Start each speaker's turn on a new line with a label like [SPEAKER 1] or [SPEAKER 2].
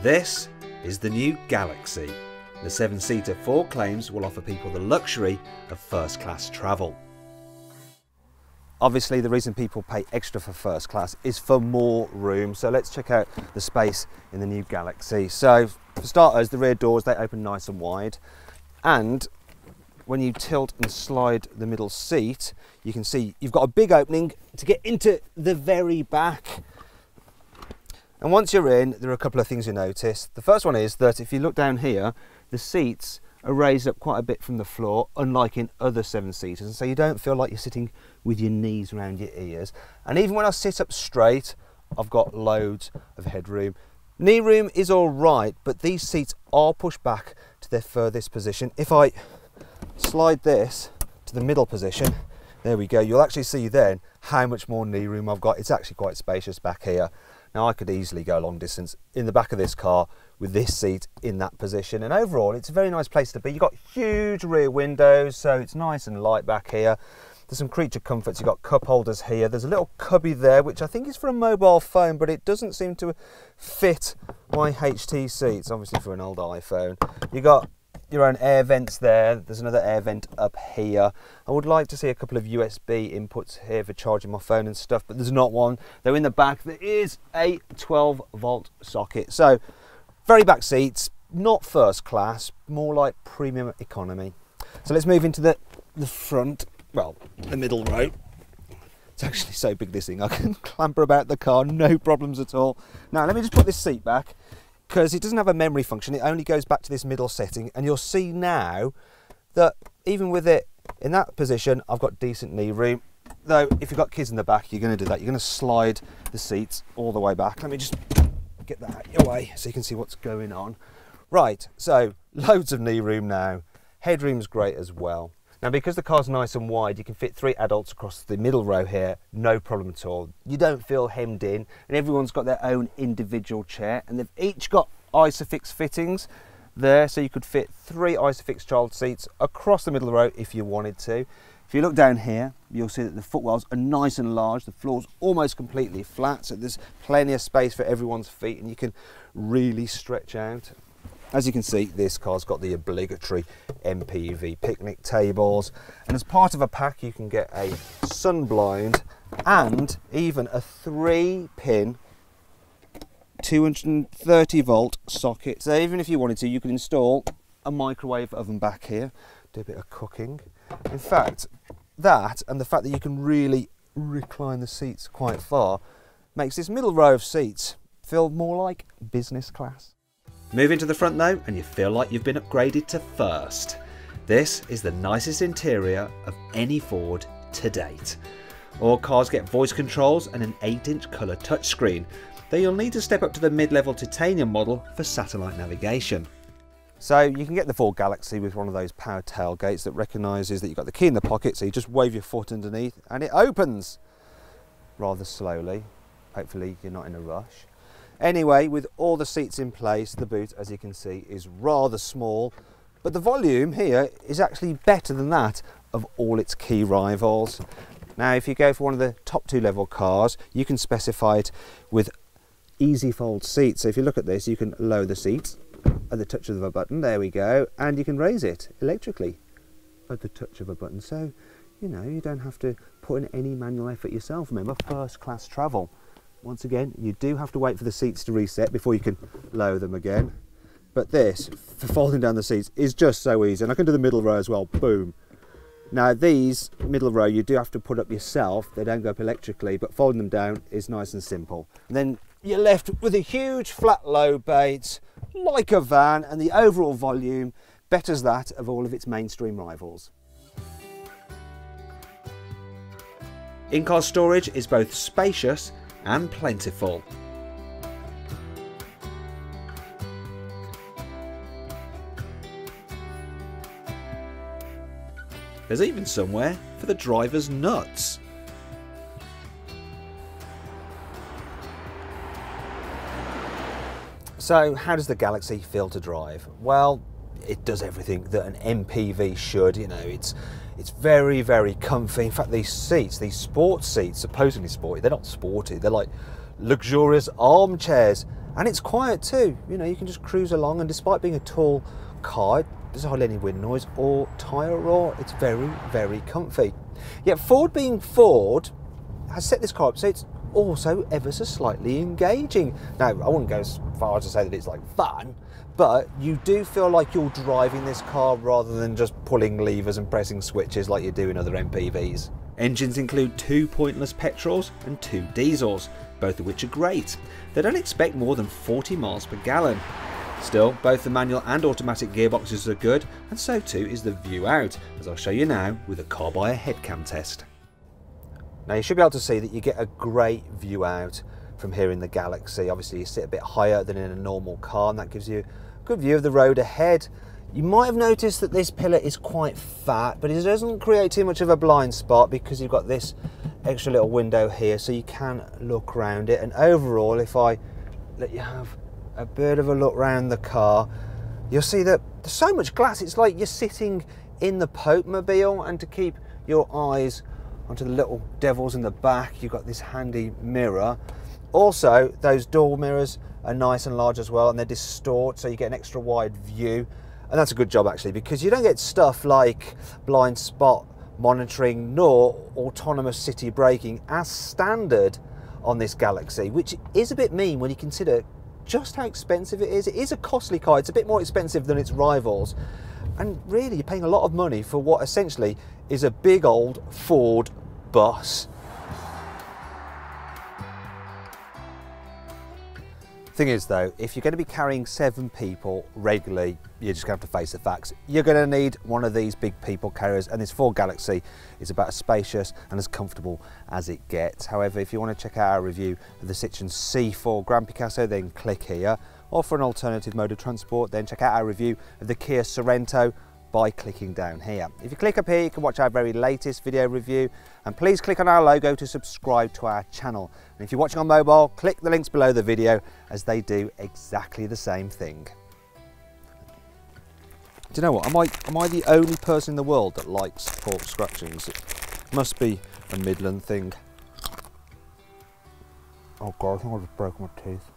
[SPEAKER 1] This is the new Galaxy. The 7-seater Ford claims will offer people the luxury of first class travel. Obviously the reason people pay extra for first class is for more room, so let's check out the space in the new Galaxy. So for starters, the rear doors, they open nice and wide, and when you tilt and slide the middle seat, you can see you've got a big opening to get into the very back. And once you're in, there are a couple of things you notice. The first one is that if you look down here, the seats are raised up quite a bit from the floor, unlike in other 7-seaters, and so you don't feel like you're sitting with your knees around your ears. And even when I sit up straight, I've got loads of headroom. Knee room is all right, but these seats are pushed back to their furthest position. If I slide this to the middle position, there we go, you'll actually see then how much more knee room I've got. It's actually quite spacious back here. Now I could easily go a long distance in the back of this car with this seat in that position, and overall it's a very nice place to be. You've got huge rear windows, so it's nice and light back here. There's some creature comforts. You've got cup holders here. There's a little cubby there which I think is for a mobile phone, but it doesn't seem to fit my HT seats, obviously for an old iPhone. You've got your own air vents there. There's another air vent up here. I would like to see a couple of USB inputs here for charging my phone and stuff, but there's not one. Though in the back there is a 12-volt socket. So very back seats, not first class, more like premium economy. So let's move into the front, well, the middle row. It's actually so big, this thing, I can clamber about the car, no problems at all. Now let me just put this seat back, because it doesn't have a memory function. It only goes back to this middle setting, and you'll see now that even with it in that position, I've got decent knee room. Though if you've got kids in the back, you're going to do that. You're going to slide the seats all the way back. Let me just get that out of your way so you can see what's going on. Right, so loads of knee room now. Headroom's great as well. Now because the car's nice and wide, you can fit 3 adults across the middle row here, no problem at all. You don't feel hemmed in, and everyone's got their own individual chair, and they've each got Isofix fittings there, so you could fit 3 Isofix child seats across the middle row if you wanted to. If you look down here, you'll see that the footwells are nice and large, the floor's almost completely flat, so there's plenty of space for everyone's feet, and you can really stretch out. As you can see, this car's got the obligatory MPV picnic tables, and as part of a pack you can get a sun blind and even a 3-pin 230-volt socket. So even if you wanted to, you could install a microwave oven back here, do a bit of cooking. In fact, that and the fact that you can really recline the seats quite far makes this middle row of seats feel more like business class. Move into the front though and you feel like you've been upgraded to first. This is the nicest interior of any Ford to date. All cars get voice controls and an 8-inch colour touchscreen, though you'll need to step up to the mid-level titanium model for satellite navigation. So you can get the Ford Galaxy with one of those power tailgates that recognises that you've got the key in the pocket, so you just wave your foot underneath and it opens rather slowly. Hopefully you're not in a rush. Anyway, with all the seats in place, the boot, as you can see, is rather small, but the volume here is actually better than that of all its key rivals. Now, if you go for one of the top 2-level cars, you can specify it with easy fold seats. So if you look at this, you can lower the seat at the touch of a button, there we go, and you can raise it electrically at the touch of a button. So, you know, you don't have to put in any manual effort yourself. Remember, first class travel. Once again, you do have to wait for the seats to reset before you can lower them again. But this, for folding down the seats, is just so easy. And I can do the middle row as well, boom. Now these middle row you do have to put up yourself, they don't go up electrically, but folding them down is nice and simple. And then you're left with a huge flat low base, like a van, and the overall volume betters that of all of its mainstream rivals. In-car storage is both spacious and plentiful. There's even somewhere for the driver's nuts. So how does the Galaxy feel to drive? Well, it does everything that an MPV should. You know, it's very, very comfy. In fact, these seats, these sports seats, supposedly sporty, they're not sporty, they're like luxurious armchairs. And it's quiet too, you know, you can just cruise along, and despite being a tall car, there's hardly any wind noise or tyre roar. It's very, very comfy. Yet Ford, being Ford, has set this car up so it's also ever so slightly engaging. Now, I wouldn't go as far as to say that it's like fun, but you do feel like you're driving this car rather than just pulling levers and pressing switches like you do in other MPVs. Engines include 2 pointless petrols and 2 diesels, both of which are great. They don't expect more than 40 miles per gallon. Still, both the manual and automatic gearboxes are good, and so too is the view out, as I'll show you now with a Carbuyer head cam test. Now you should be able to see that you get a great view out from here in the Galaxy. Obviously you sit a bit higher than in a normal car, and that gives you a good view of the road ahead. You might have noticed that this pillar is quite fat, but it doesn't create too much of a blind spot because you've got this extra little window here, so you can look around it. And overall, if I let you have a bit of a look around the car, you'll see that there's so much glass. It's like you're sitting in the Pope-mobile, and to keep your eyes onto the little devils in the back, you've got this handy mirror. Also, those door mirrors are nice and large as well, and they distort, so you get an extra wide view. And that's a good job actually, because you don't get stuff like blind spot monitoring nor autonomous city braking as standard on this Galaxy, which is a bit mean when you consider just how expensive it is. It is a costly car, it's a bit more expensive than its rivals, and really you're paying a lot of money for what essentially is a big old Ford bus. Thing is though, if you're going to be carrying 7 people regularly, you're just going to have to face the facts. You're going to need one of these big people carriers, and this Ford Galaxy is about as spacious and as comfortable as it gets. However, if you want to check out our review of the Citroen C4 Picasso, then click here. Or for an alternative mode of transport, then check out our review of the Kia Sorento by clicking down here. If you click up here, you can watch our very latest video review, and please click on our logo to subscribe to our channel. And if you're watching on mobile, click the links below the video, as they do exactly the same thing. Do you know what? Am I the only person in the world that likes pork scratchings? It must be a Midland thing. Oh God, I think I just broke my teeth.